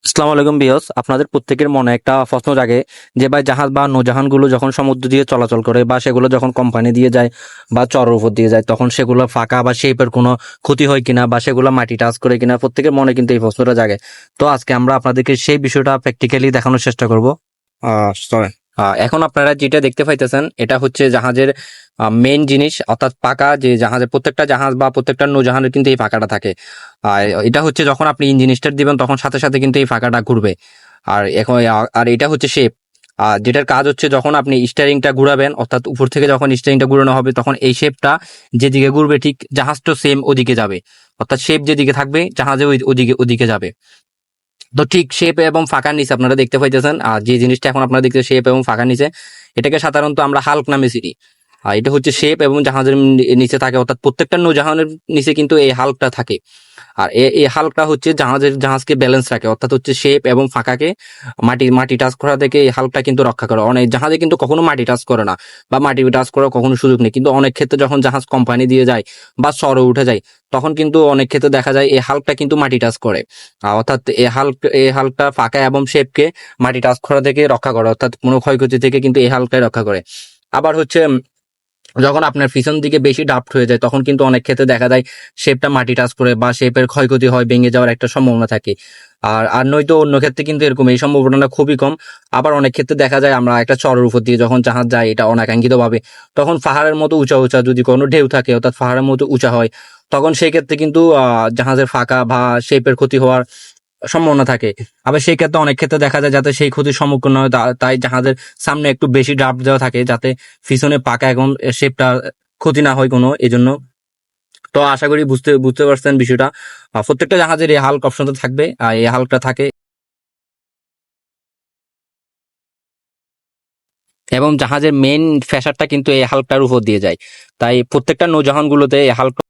আসসালামু আলাইকুম বিয়স, আপনাদের প্রত্যেকের মনে একটা প্রশ্ন জাগে যে ভাই জাহাজ বা নৌজাহানগুলো যখন সমুদ্র দিয়ে চলাচল করে বা সেগুলো যখন কোম্পানি দিয়ে যায় বা চরের উপর দিয়ে যায় তখন সেগুলো ফাঁকা বা শেপের কোনো ক্ষতি হয় কিনা বা সেগুলো মাটি টাচ করে কিনা, প্রত্যেকের মনে কিন্তু এই প্রশ্নটা জাগে। তো আজকে আমরা আপনাদেরকে সেই বিষয়টা প্র্যাকটিক্যালি দেখানোর চেষ্টা করব। চলেন। এখন আপনারা যেটা দেখতে পাইতেছেন এটা হচ্ছে জাহাজের মেইন জিনিস, অর্থাৎ পাকা। যে জাহাজের প্রত্যেকটা জাহাজ বা প্রত্যেকটা নৌজাহানের কিন্তু এই পাকাটা থাকে। আর এটা হচ্ছে যখন আপনি ইঞ্জিন স্টার্ট দিবেন তখন সাথে সাথে কিন্তু এই পাকাটা ঘুরবে। আর এখন আর এটা হচ্ছে শেপ, আর যেটার কাজ হচ্ছে যখন আপনি স্টিয়ারিংটা ঘুরাবেন, অর্থাৎ উপর থেকে যখন স্টিয়ারিংটা ঘুরানো হবে তখন এই শেপটা যেদিকে ঘুরবে ঠিক জাহাজটা সেম ওদিকে যাবে। অর্থাৎ শেপ যেদিকে থাকবে জাহাজে ওদিকে ওদিকে যাবে। তো ঠিক শেপ এবং ফাঁকার নিচে আপনারা দেখতে পাইতেছেন, আর যে জিনিসটা এখন আপনারা দেখতে শেপ এবং ফাঁকার নিচে, এটাকে সাধারণত আমরা হাল্ক নামে চিনি। আর এটা হচ্ছে শেপ এবং জাহাজের নিচে থাকে, অর্থাৎ প্রত্যেকটা নৌজাহানের নিচে কিন্তু এই হাল্কটা থাকে। আর এই হাল্কটা হচ্ছে জাহাজকে ব্যালেন্স রাখে, অর্থাৎ হচ্ছে শেপ এবং ফাঁকাকে মাটি মাটি টাচ করা থেকে এই হাল্কটা কিন্তু রক্ষা করে। অনেক জাহাজে কিন্তু কখনো মাটি টাচ করে না বা মাটি টাচ করার কখনো সুযোগ নেই, কিন্তু অনেক ক্ষেত্রে যখন জাহাজ কোম্পানি দিয়ে যায় বা সরে উঠে যায় তখন কিন্তু অনেক ক্ষেত্রে দেখা যায় এই হাল্কটা কিন্তু মাটি টাচ করে। অর্থাৎ এই হাল্কটা ফাঁকা এবং শেপকে মাটি টাচ করা থেকে রক্ষা করে, অর্থাৎ কোনো ক্ষয়ক্ষতি থেকে কিন্তু এই হাল্কটাই রক্ষা করে। আবার হচ্ছে যখন আপনার পিছন দিকে বেশি ডাফট হয়ে যায় তখন কিন্তু অনেক ক্ষেত্রে দেখা যায় শেপটা মাটি টাচ করে বা শেপের ক্ষয়ক্ষতি হয়, ভেঙে যাওয়ার একটা সম্ভাবনা থাকে। আর আর নয়তো অন্য ক্ষেত্রে কিন্তু এরকম এই সম্ভাবনাটা খুবই কম। আবার অনেক ক্ষেত্রে দেখা যায় আমরা একটা চরের উপর দিয়ে যখন জাহাজ যায় এটা অনাকাঙ্ক্ষিত ভাবে, তখন পাহাড়ের মতো উঁচা উঁচা যদি কোনো ঢেউ থাকে, অর্থাৎ পাহাড়ের মতো উঁচা হয়, তখন সেই ক্ষেত্রে কিন্তু জাহাজের ফাঁকা বা শেপের ক্ষতি হওয়ার সম্ভাবনা থাকে। আবার সেই ক্ষেত্রে অনেক ক্ষেত্রে দেখা যায় যাতে সেই ক্ষতির সম্মুখীন হয় তাই জাহাজের সামনে একটু বেশি ড্রাফট দেওয়া থাকে যাতে পিছনে পাকা এবং শেপটা ক্ষতি না হয় কোনো, এই জন্য। তো আশা করি বুঝতে বুঝতে পারছেন বিষয়টা। প্রত্যেকটা জাহাজের এই হাল্ক অপশনটা থাকবে, এই হাল্কটা থাকে এবং জাহাজের মেইন ফ্যাসারটা কিন্তু এই হাল্কটার উপর দিয়ে যায়। তাই প্রত্যেকটা নৌজাহান গুলোতে এই হাল্ক